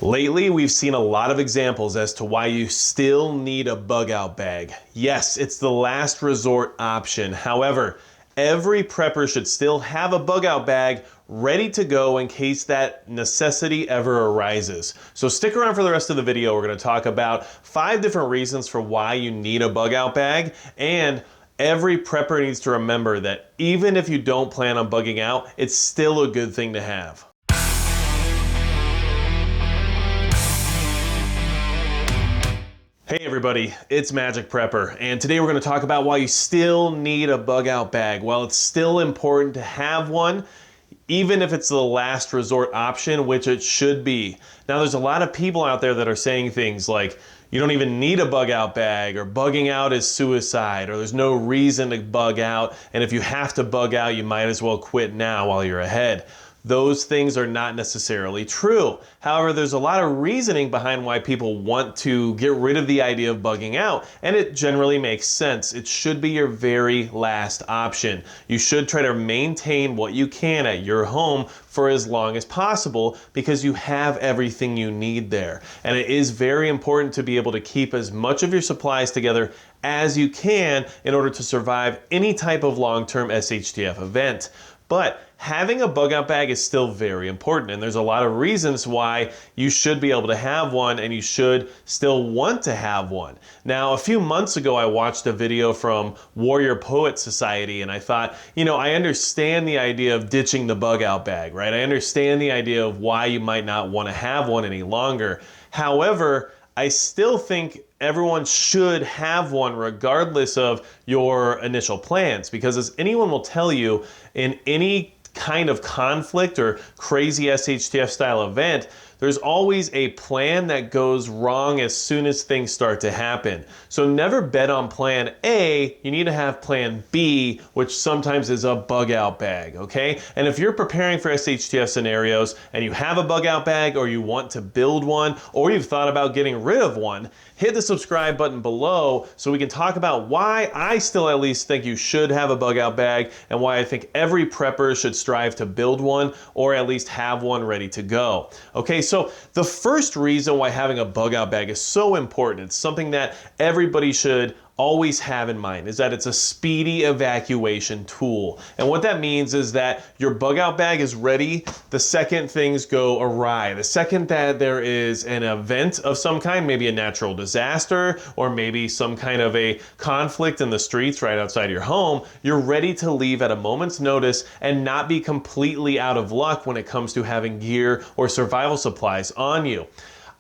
Lately, we've seen a lot of examples as to why you still need a bug out bag. Yes, it's the last resort option. However, every prepper should still have a bug out bag ready to go in case that necessity ever arises. So stick around for the rest of the video. We're going to talk about 5 different reasons for why you need a bug out bag, and every prepper needs to remember that even if you don't plan on bugging out, it's still a good thing to have. Hey everybody, it's Magic Prepper, and today we're going to talk about why you still need a bug out bag. Well, it's still important to have one, even if it's the last resort option, which it should be. Now, there's a lot of people out there that are saying things like, you don't even need a bug out bag, or bugging out is suicide, or there's no reason to bug out, and if you have to bug out, you might as well quit now while you're ahead. Those things are not necessarily true. However, there's a lot of reasoning behind why people want to get rid of the idea of bugging out, and it generally makes sense. It should be your very last option. You should try to maintain what you can at your home for as long as possible because you have everything you need there. And it is very important to be able to keep as much of your supplies together as you can in order to survive any type of long-term SHTF event. But having a bug out bag is still very important, and there's a lot of reasons why you should be able to have one and you should still want to have one. Now, a few months ago, I watched a video from Warrior Poet Society, and I thought, I understand the idea of ditching the bug out bag, right? I understand the idea of why you might not want to have one any longer. However, I still think everyone should have one regardless of your initial plans, because as anyone will tell you, in any kind of conflict or crazy SHTF style event, there's always a plan that goes wrong as soon as things start to happen. So never bet on plan A, you need to have plan B, which sometimes is a bug out bag, okay? And if you're preparing for SHTF scenarios and you have a bug out bag, or you want to build one, or you've thought about getting rid of one, hit the subscribe button below so we can talk about why I still at least think you should have a bug out bag, and why I think every prepper should strive to build one or at least have one ready to go. Okay, so the first reason why having a bug out bag is so important, it's something that everybody should always have in mind, is that it's a speedy evacuation tool. And what that means is that your bug out bag is ready the second things go awry. The second that there is an event of some kind, maybe a natural disaster, or maybe some kind of a conflict in the streets right outside your home, you're ready to leave at a moment's notice and not be completely out of luck when it comes to having gear or survival supplies on you.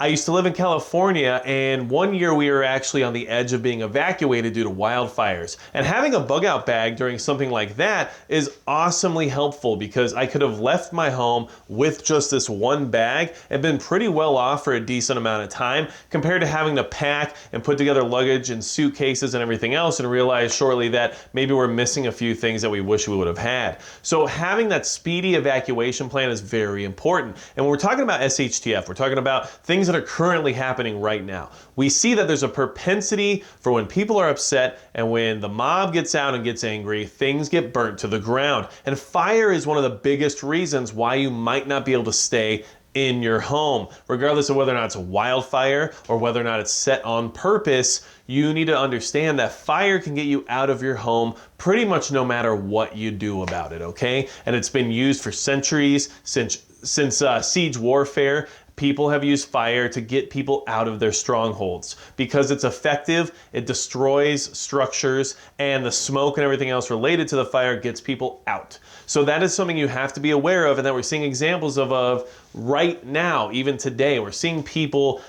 I used to live in California, and one year we were actually on the edge of being evacuated due to wildfires. And having a bug out bag during something like that is awesomely helpful, because I could have left my home with just this one bag and been pretty well off for a decent amount of time, compared to having to pack and put together luggage and suitcases and everything else and realize shortly that maybe we're missing a few things that we wish we would have had. So having that speedy evacuation plan is very important. And when we're talking about SHTF, we're talking about things that are currently happening right now. We see that there's a propensity for when people are upset and when the mob gets out and gets angry, things get burnt to the ground. And fire is one of the biggest reasons why you might not be able to stay in your home. Regardless of whether or not it's a wildfire or whether or not it's set on purpose, you need to understand that fire can get you out of your home pretty much no matter what you do about it, okay? And it's been used for centuries, since siege warfare. People have used fire to get people out of their strongholds because it's effective, it destroys structures, and the smoke and everything else related to the fire gets people out. So that is something you have to be aware of, and that we're seeing examples of right now, even today. We're seeing people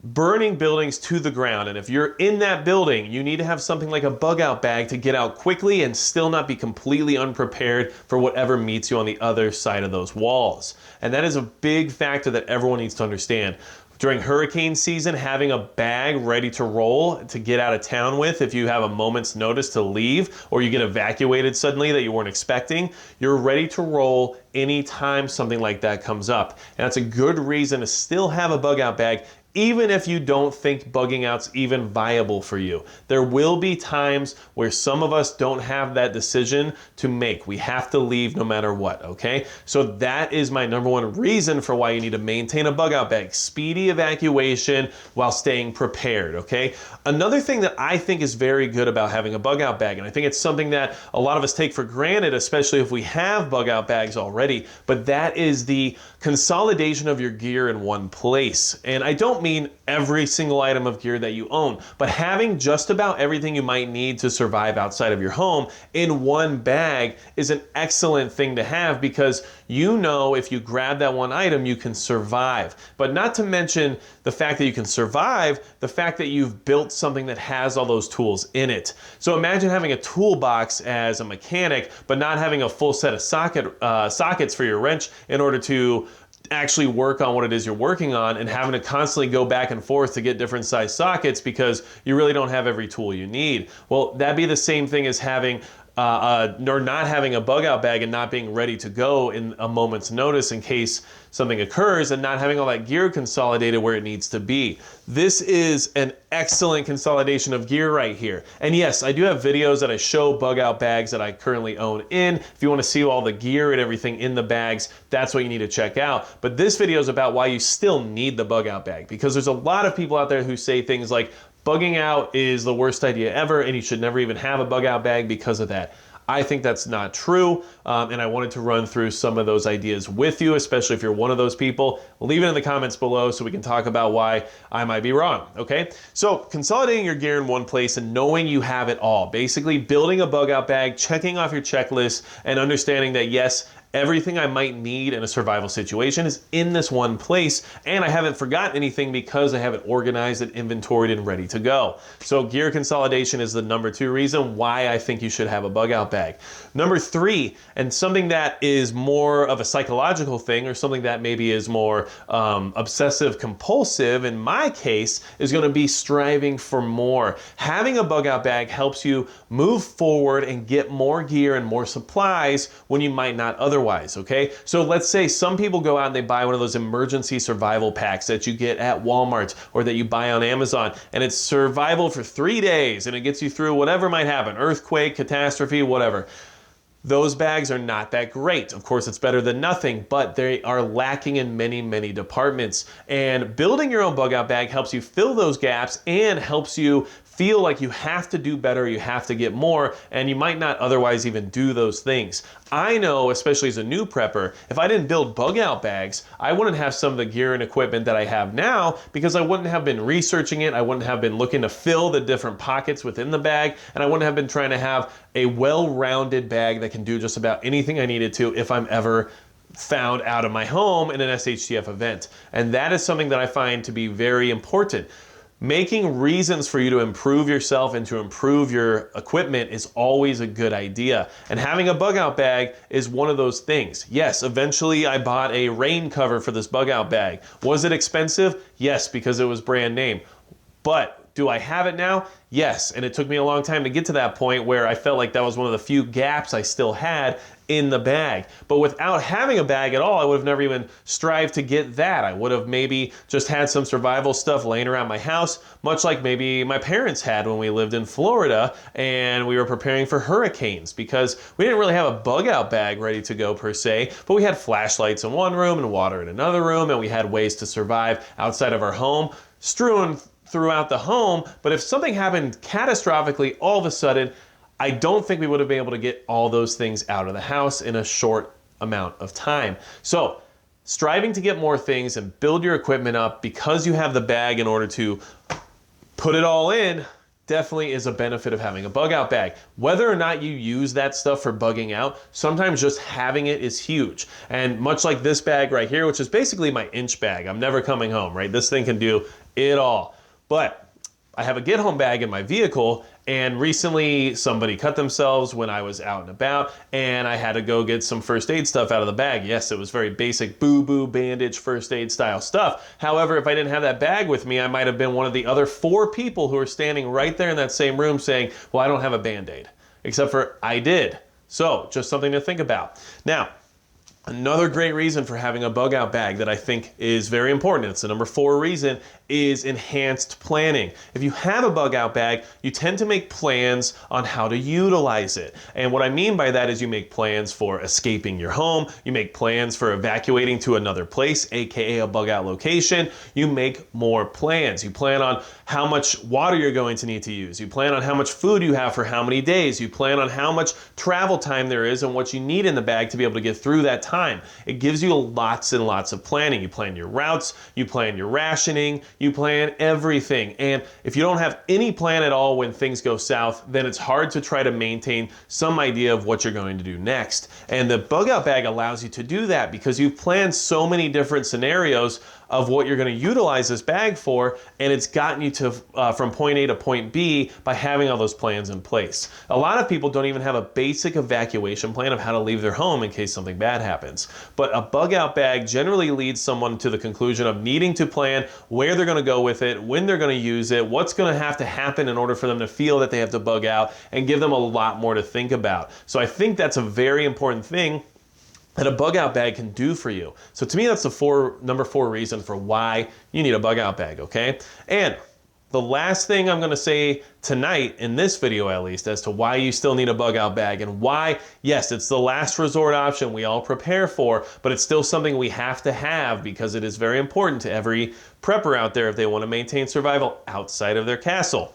burning buildings to the ground, and if you're in that building, you need to have something like a bug out bag to get out quickly and still not be completely unprepared for whatever meets you on the other side of those walls. And that is a big factor that everyone needs to understand. During hurricane season, having a bag ready to roll to get out of town with if you have a moment's notice to leave, or you get evacuated suddenly that you weren't expecting, you're ready to roll anytime something like that comes up. And that's a good reason to still have a bug out bag even if you don't think bugging out's even viable for you. There will be times where some of us don't have that decision to make. We have to leave no matter what, okay? So that is my number one reason for why you need to maintain a bug out bag. Speedy evacuation while staying prepared, okay? Another thing that I think is very good about having a bug out bag, and I think it's something that a lot of us take for granted, especially if we have bug out bags already, but that is the consolidation of your gear in one place. And I don't mean every single item of gear that you own, but having just about everything you might need to survive outside of your home in one bag is an excellent thing to have, because you know if you grab that one item, you can survive. But not to mention the fact that you can survive, the fact that you've built something that has all those tools in it. So imagine having a toolbox as a mechanic, but not having a full set of sockets for your wrench in order to actually work on what it is you're working on, and having to constantly go back and forth to get different size sockets because you really don't have every tool you need. Well, that'd be the same thing as having or not having a bug out bag and not being ready to go in a moment's notice in case something occurs, and not having all that gear consolidated where it needs to be. This is an excellent consolidation of gear right here. And yes, I do have videos that I show bug out bags that I currently own in. If you want to see all the gear and everything in the bags, that's what you need to check out. But this video is about why you still need the bug out bag, because there's a lot of people out there who say things like, bugging out is the worst idea ever and you should never even have a bug out bag because of that. I think that's not true, and I wanted to run through some of those ideas with you, especially if you're one of those people. Leave it in the comments below so we can talk about why I might be wrong, okay? So consolidating your gear in one place and knowing you have it all, basically building a bug out bag, checking off your checklist, and understanding that yes, everything I might need in a survival situation is in this one place, and I haven't forgotten anything because I have it organized and inventoried and ready to go. So gear consolidation is the number 2 reason why I think you should have a bug out bag. Number 3, and something that is more of a psychological thing, or something that maybe is more obsessive compulsive in my case, is going to be striving for more. Having a bug out bag helps you move forward and get more gear and more supplies when you might not otherwise. Okay, so let's say some people go out and they buy one of those emergency survival packs that you get at Walmart or that you buy on Amazon, and it's survival for 3 days and it gets you through whatever might happen, earthquake, catastrophe, whatever. Those bags are not that great. Of course, it's better than nothing, but they are lacking in many, many departments. And building your own bug out bag helps you fill those gaps and helps you feel like you have to do better, you have to get more, and you might not otherwise even do those things. I know, especially as a new prepper, if I didn't build bug out bags, I wouldn't have some of the gear and equipment that I have now, because I wouldn't have been researching it, I wouldn't have been looking to fill the different pockets within the bag, and I wouldn't have been trying to have a well-rounded bag that can do just about anything I needed to if I'm ever found out of my home in an SHTF event. And that is something that I find to be very important. Making reasons for you to improve yourself and to improve your equipment is always a good idea. And having a bug out bag is one of those things. Yes, eventually I bought a rain cover for this bug out bag. Was it expensive? Yes, because it was brand name. But do I have it now? Yes, and it took me a long time to get to that point where I felt like that was one of the few gaps I still had in the bag. But without having a bag at all, I would have never even strived to get that. I would have maybe just had some survival stuff laying around my house, much like maybe my parents had when we lived in Florida and we were preparing for hurricanes, because we didn't really have a bug out bag ready to go per se, but we had flashlights in one room and water in another room, and we had ways to survive outside of our home, strewn throughout the home. But if something happened catastrophically all of a sudden, I don't think we would have been able to get all those things out of the house in a short amount of time. So striving to get more things and build your equipment up because you have the bag in order to put it all in definitely is a benefit of having a bug out bag. Whether or not you use that stuff for bugging out, sometimes just having it is huge. And much like this bag right here, which is basically my inch bag, I'm never coming home, right? This thing can do it all. But I have a get home bag in my vehicle, and recently somebody cut themselves when I was out and about, and I had to go get some first aid stuff out of the bag. Yes, it was very basic boo-boo bandage first aid style stuff. However, if I didn't have that bag with me, I might have been one of the other 4 people who were standing right there in that same room saying, well, I don't have a Band-Aid, except for I did. So just something to think about. Now, Another great reason for having a bug out bag that I think is very important, it's the number 4 reason, is enhanced planning. If you have a bug out bag, you tend to make plans on how to utilize it. And what I mean by that is you make plans for escaping your home, you make plans for evacuating to another place, aka a bug out location, you make more plans. You plan on how much water you're going to need to use, you plan on how much food you have for how many days, you plan on how much travel time there is and what you need in the bag to be able to get through that time. It gives you lots and lots of planning. You plan your routes, you plan your rationing, you plan everything. And if you don't have any plan at all when things go south, then it's hard to try to maintain some idea of what you're going to do next. And the bug out bag allows you to do that because you've planned so many different scenarios of what you're going to utilize this bag for, and it's gotten you to from point A to point B by having all those plans in place. A lot of people don't even have a basic evacuation plan of how to leave their home in case something bad happens. But a bug out bag generally leads someone to the conclusion of needing to plan where they're going to go with it, when they're going to use it, what's going to have to happen in order for them to feel that they have to bug out, and give them a lot more to think about. So I think that's a very important thing that a bug out bag can do for you. So to me, that's the number 4 reason for why you need a bug out bag, okay? And the last thing I'm gonna say tonight, in this video at least, as to why you still need a bug out bag and why, yes, it's the last resort option we all prepare for, but it's still something we have to have because it is very important to every prepper out there if they wanna maintain survival outside of their castle.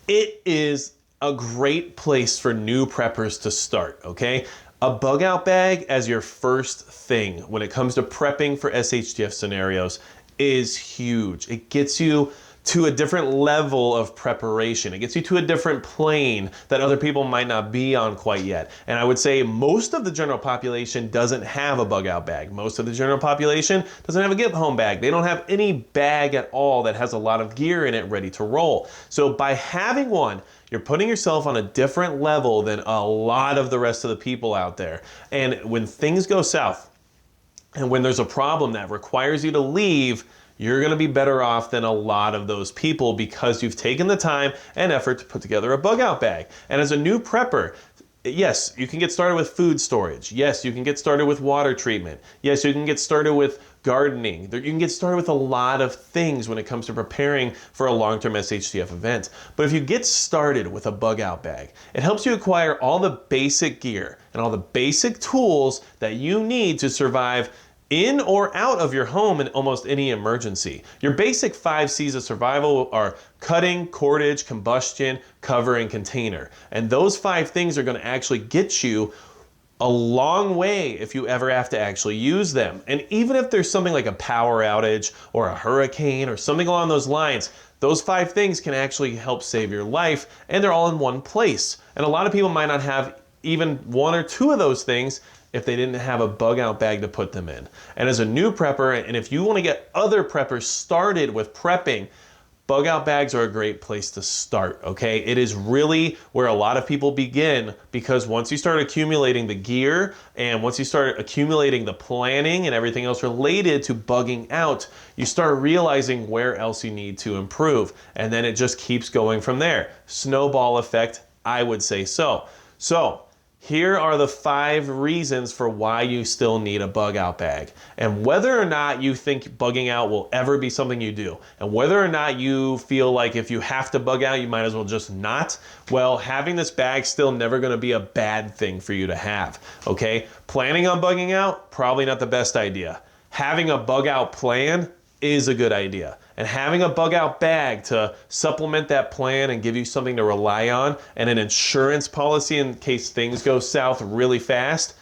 It is a great place for new preppers to start, okay? A bug out bag as your first thing when it comes to prepping for SHTF scenarios is huge. It gets you to a different level of preparation. It gets you to a different plane that other people might not be on quite yet. And I would say most of the general population doesn't have a bug out bag. Most of the general population doesn't have a get home bag. They don't have any bag at all that has a lot of gear in it ready to roll. So by having one, you're putting yourself on a different level than a lot of the rest of the people out there. And when things go south, and when there's a problem that requires you to leave, you're gonna be better off than a lot of those people because you've taken the time and effort to put together a bug out bag. And as a new prepper, yes, you can get started with food storage. Yes, you can get started with water treatment. Yes, you can get started with gardening. You can get started with a lot of things when it comes to preparing for a long-term SHTF event. But if you get started with a bug out bag, it helps you acquire all the basic gear and all the basic tools that you need to survive in or out of your home in almost any emergency. Your basic 5 C's of survival are cutting, cordage, combustion, cover, and container. And those 5 things are gonna actually get you a long way if you ever have to actually use them. And even if there's something like a power outage or a hurricane or something along those lines, those 5 things can actually help save your life, and they're all in one place. And a lot of people might not have even 1 or 2 of those things if they didn't have a bug out bag to put them in. And as a new prepper, and if you want to get other preppers started with prepping, bug out bags are a great place to start, okay? It is really where a lot of people begin because once you start accumulating the gear and once you start accumulating the planning and everything else related to bugging out, you start realizing where else you need to improve. And then it just keeps going from there. Snowball effect, I would say so. So, here are the 5 reasons for why you still need a bug out bag. And whether or not you think bugging out will ever be something you do, and whether or not you feel like if you have to bug out, you might as well just not, well, having this bag still never gonna be a bad thing for you to have, okay? Planning on bugging out, probably not the best idea. Having a bug out plan is a good idea. And having a bug out bag to supplement that plan and give you something to rely on and an insurance policy in case things go south really fast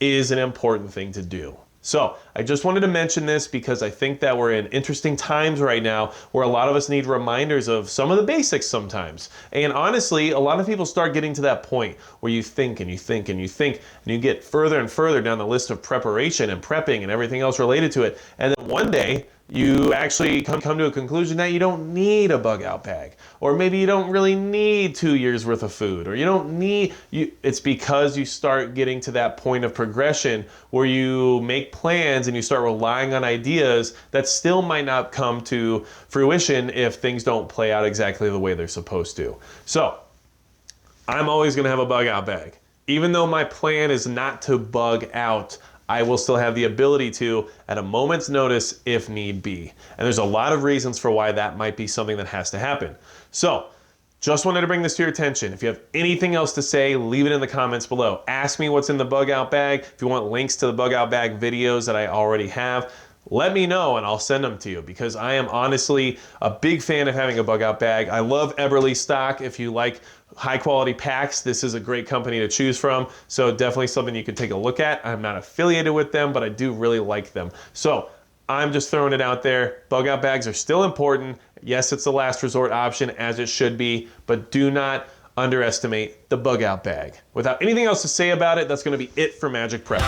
is an important thing to do. So I just wanted to mention this because I think that we're in interesting times right now where a lot of us need reminders of some of the basics sometimes. And honestly, a lot of people start getting to that point where you think and you think and you think and you get further and further down the list of preparation and prepping and everything else related to it. And then one day, you actually come to a conclusion that you don't need a bug out bag, or maybe you don't really need 2 years worth of food, or you don't need, it's because you start getting to that point of progression where you make plans and you start relying on ideas that still might not come to fruition if things don't play out exactly the way they're supposed to. So, I'm always gonna have a bug out bag. Even though my plan is not to bug out, I will still have the ability to at a moment's notice if need be. And there's a lot of reasons for why that might be something that has to happen. So, just wanted to bring this to your attention. If you have anything else to say, leave it in the comments below. Ask me what's in the bug out bag. If you want links to the bug out bag videos that I already have, let me know and I'll send them to you, because I am honestly a big fan of having a bug out bag. I love Everly stock. If you like high quality packs, this is a great company to choose from. So definitely something you can take a look at. I'm not affiliated with them, but I do really like them. So I'm just throwing it out there. Bug out bags are still important. Yes, it's the last resort option, as it should be, but do not underestimate the bug out bag. Without anything else to say about it, that's gonna be it for Magic Prep.